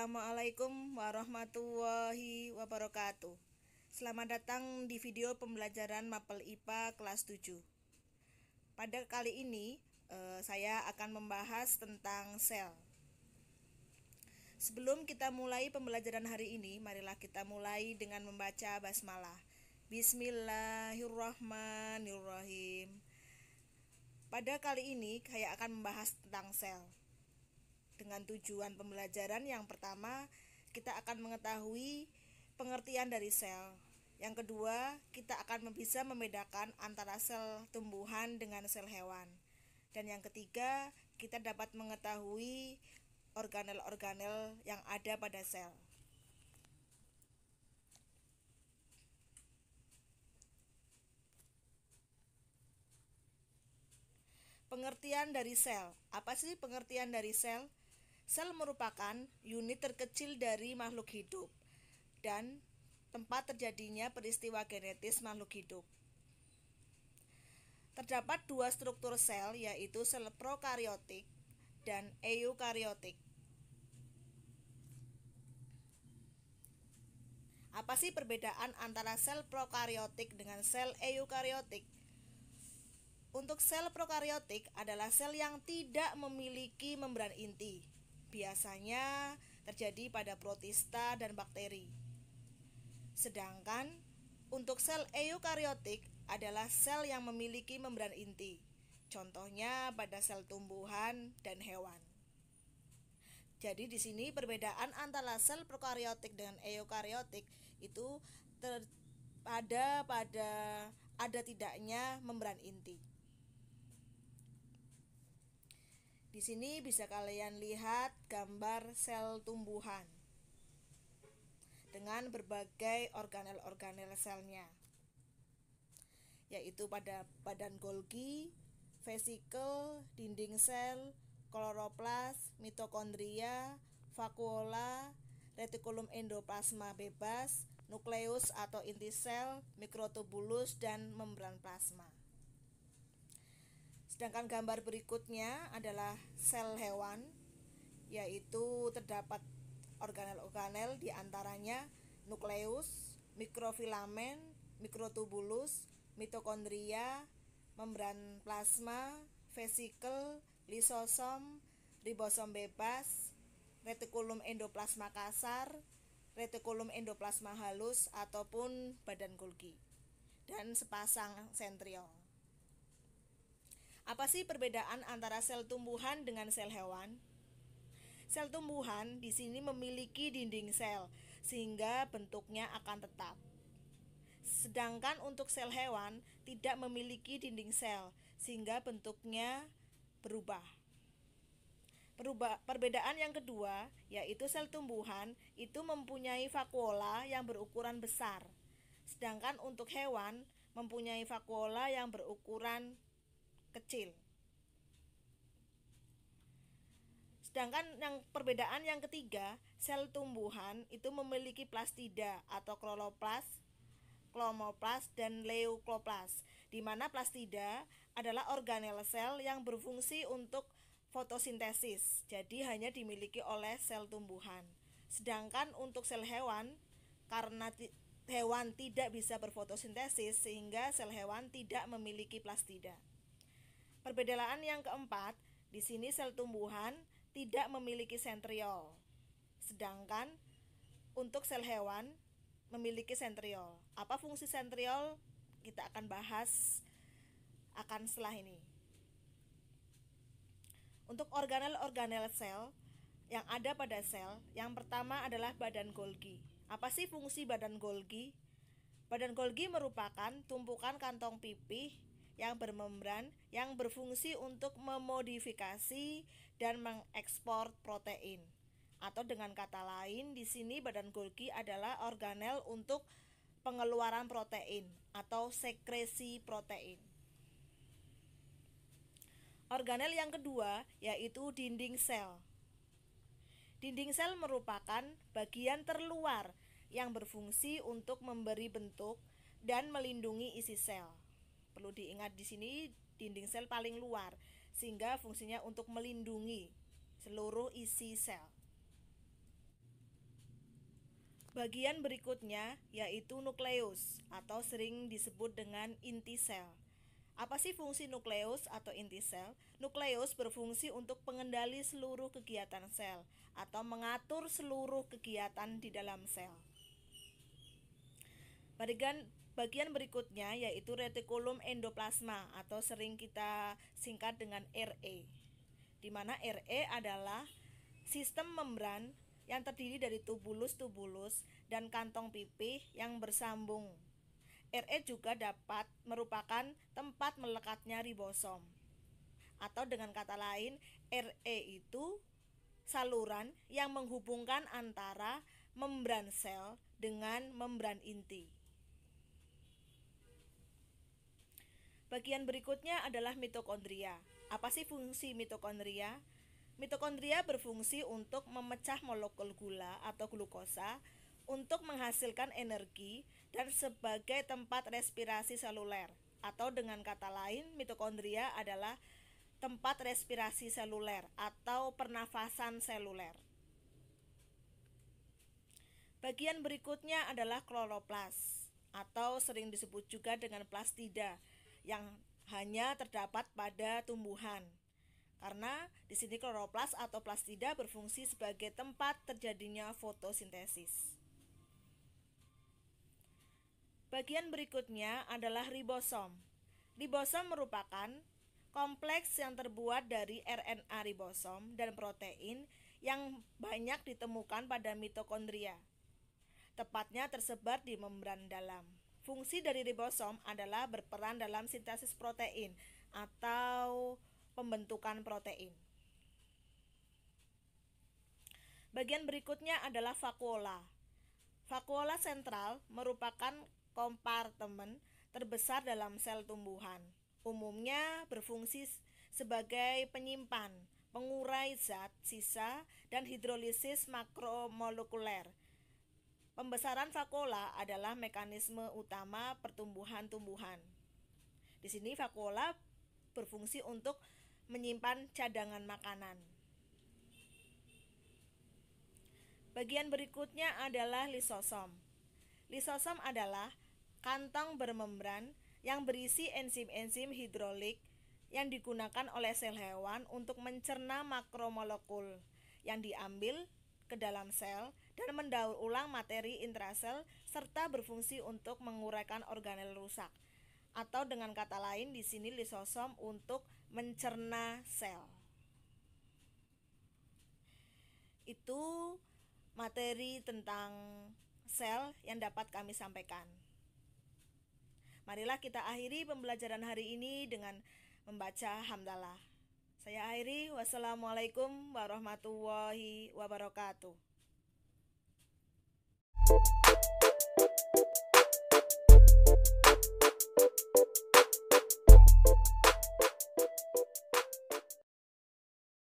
Assalamualaikum warahmatullahi wabarakatuh. Selamat datang di video pembelajaran Mapel IPA kelas 7. Pada kali ini saya akan membahas tentang sel. Sebelum kita mulai pembelajaran hari ini, marilah kita mulai dengan membaca basmalah. Bismillahirrahmanirrahim. Pada kali ini saya akan membahas tentang sel. Dengan tujuan pembelajaran yang pertama, kita akan mengetahui pengertian dari sel. Yang kedua, kita akan bisa membedakan antara sel tumbuhan dengan sel hewan. Dan yang ketiga, kita dapat mengetahui organel-organel yang ada pada sel. Pengertian dari sel. Apa sih pengertian dari sel? Sel merupakan unit terkecil dari makhluk hidup dan tempat terjadinya peristiwa genetis makhluk hidup. Terdapat dua struktur sel, yaitu sel prokariotik dan eukariotik. Apa sih perbedaan antara sel prokariotik dengan sel eukariotik? Untuk sel prokariotik adalah sel yang tidak memiliki membran inti. Biasanya terjadi pada protista dan bakteri. Sedangkan untuk sel eukariotik adalah sel yang memiliki membran inti. Contohnya pada sel tumbuhan dan hewan. Jadi di sini perbedaan antara sel prokariotik dengan eukariotik itu ada tidaknya membran inti. Di sini bisa kalian lihat gambar sel tumbuhan dengan berbagai organel-organel selnya, yaitu pada badan Golgi, vesikel, dinding sel, kloroplas, mitokondria, vakuola, retikulum endoplasma bebas, nukleus atau inti sel, mikrotubulus, dan membran plasma. Sedangkan gambar berikutnya adalah sel hewan, yaitu terdapat organel-organel diantaranya nukleus, mikrofilamen, mikrotubulus, mitokondria, membran plasma, vesikel, lisosom, ribosom bebas, retikulum endoplasma kasar, retikulum endoplasma halus ataupun badan Golgi, dan sepasang sentriol. Apa sih perbedaan antara sel tumbuhan dengan sel hewan? Sel tumbuhan di sini memiliki dinding sel sehingga bentuknya akan tetap. Sedangkan untuk sel hewan tidak memiliki dinding sel sehingga bentuknya berubah. Perbedaan yang kedua yaitu sel tumbuhan itu mempunyai vakuola yang berukuran besar. Sedangkan untuk hewan mempunyai vakuola yang berukuran kecil. Sedangkan perbedaan yang ketiga, sel tumbuhan itu memiliki plastida atau kloroplas, dan leukoplas, di mana plastida adalah organel sel yang berfungsi untuk fotosintesis, jadi hanya dimiliki oleh sel tumbuhan. Sedangkan untuk sel hewan, karena hewan tidak bisa berfotosintesis sehingga sel hewan tidak memiliki plastida. Perbedaan yang keempat, di sini sel tumbuhan tidak memiliki sentriol. Sedangkan untuk sel hewan memiliki sentriol. Apa fungsi sentriol? Kita akan bahas setelah ini. Untuk organel-organel sel yang ada pada sel, yang pertama adalah badan Golgi. Apa sih fungsi badan Golgi? Badan Golgi merupakan tumpukan kantong pipih yang bermembran yang berfungsi untuk memodifikasi dan mengekspor protein. Atau dengan kata lain, di sini badan Golgi adalah organel untuk pengeluaran protein atau sekresi protein. Organel yang kedua yaitu dinding sel. Dinding sel merupakan bagian terluar yang berfungsi untuk memberi bentuk dan melindungi isi sel. Perlu diingat di sini dinding sel paling luar sehingga fungsinya untuk melindungi seluruh isi sel. Bagian berikutnya yaitu nukleus atau sering disebut dengan inti sel. Apa sih fungsi nukleus atau inti sel? Nukleus berfungsi untuk pengendali seluruh kegiatan sel atau mengatur seluruh kegiatan di dalam sel. Bagian berikutnya yaitu retikulum endoplasma atau sering kita singkat dengan RE, di mana RE adalah sistem membran yang terdiri dari tubulus-tubulus dan kantong pipih yang bersambung. RE juga dapat merupakan tempat melekatnya ribosom. Atau dengan kata lain, RE itu saluran yang menghubungkan antara membran sel dengan membran inti. Bagian berikutnya adalah mitokondria. Apa sih fungsi mitokondria? Mitokondria berfungsi untuk memecah molekul gula atau glukosa untuk menghasilkan energi dan sebagai tempat respirasi seluler. Atau dengan kata lain, mitokondria adalah tempat respirasi seluler atau pernafasan seluler. Bagian berikutnya adalah kloroplas atau sering disebut juga dengan plastida yang hanya terdapat pada tumbuhan. Karena di sini kloroplas atau plastida berfungsi sebagai tempat terjadinya fotosintesis. Bagian berikutnya adalah ribosom. Ribosom merupakan kompleks yang terbuat dari RNA ribosom dan protein yang banyak ditemukan pada mitokondria. Tepatnya tersebar di membran dalam. Fungsi dari ribosom adalah berperan dalam sintesis protein atau pembentukan protein. Bagian berikutnya adalah vakuola. Vakuola sentral merupakan kompartemen terbesar dalam sel tumbuhan. Umumnya berfungsi sebagai penyimpan, pengurai zat sisa, dan hidrolisis makromolekuler. Pembesaran vakuola adalah mekanisme utama pertumbuhan tumbuhan. Di sini vakuola berfungsi untuk menyimpan cadangan makanan. Bagian berikutnya adalah lisosom. Lisosom adalah kantong bermembran yang berisi enzim-enzim hidrolik yang digunakan oleh sel hewan untuk mencerna makromolekul yang diambil ke dalam sel dan mendaur ulang materi intrasel serta berfungsi untuk menguraikan organel rusak. Atau dengan kata lain di sini lisosom untuk mencerna sel. Itu materi tentang sel yang dapat kami sampaikan. Marilah kita akhiri pembelajaran hari ini dengan membaca hamdalah. Saya akhiri, wassalamualaikum warahmatullahi wabarakatuh.